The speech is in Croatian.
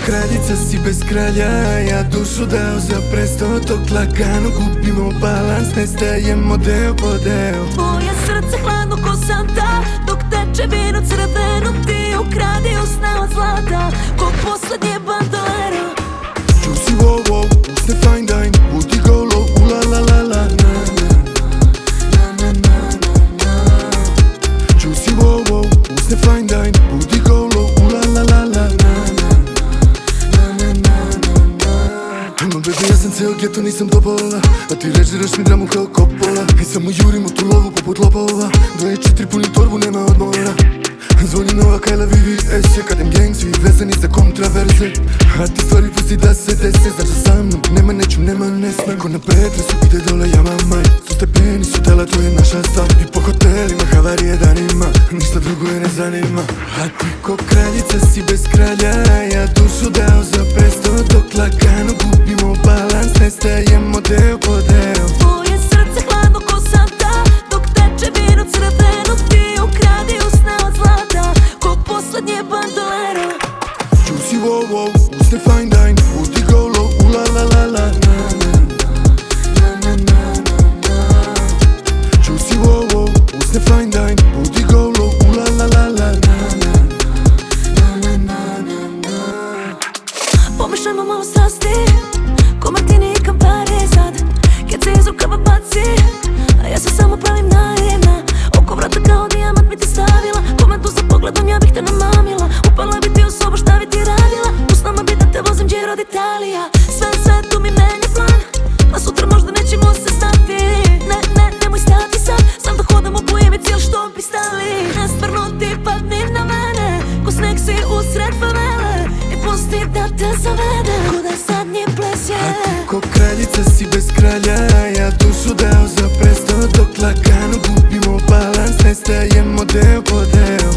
kraljica si bez kralja, ja dušu dao za presto. Dok lagano gubimo balans, nestajemo deo po deo. Tvoje srce hladno ko santa, dok teče vino crveno. Ti ukradi usna od zlata, ko poslednje bandolero. Juicy wow wow, usne fine dine, booty go low, ula la la la. Juicy wow wow, usne fine dine, booty go low, ula la la la. No baby, ja sam ceo geto, nisam dobola, a ti režiraš mi dramu kao Coppola. I samo jurim u tu lovu poput lopova, 24 punim torbu, nema odmora. Zvoni nova Kajla VVS, kadem gang, svi vezani za kontraverze. A ti stvari pusti da se dese, znaš da sa mnom nema neću, nema ne smem. Ko na Petresu ide dole jama maj, su stepeni, su tela, to je naša stvar. I po hotelima havarije danima, ništa drugo je ne zanima. A ti ko kraljica si bez kralja, ja dušu dao za presto. Dok lagano gubimo balans, nestajemo deo po deo. Tvoje srce hladno ko santa, dok teče vino crveno. Ti ukradi usna od zlata, ko poslednje bandolero. Juicy wow wow, usne fine dine, booty go low, ula la la la. Juicy wow wow, usne fine dine, booty go low, ula la la la. Pomešajmo malo strasti, ko Martini i Campari sad. Kad se iz rukava baci, a ja se samo pravim naivna. Oko vrata kao dijamant mi te stavila, komentu za pogledom ja bih te namamila. Upala bi ti u sobu, šta bi ti radila? U snama bi da te vozim Giro d'Italia. Sve tu mi menja plan, a sutra možda nećemo se stati. Nemoj stati sad, sam da hodam u Bujevici, jel što bi stali? Nestvarno ti padni na mene, ko sneg si usred favele. I pusti da te zavede, kuda zadnji ples je. A ti ko kraljica si bez kralja, ja dušu dao za presto. Dok lagano gubimo balans, nestajemo deo po deo.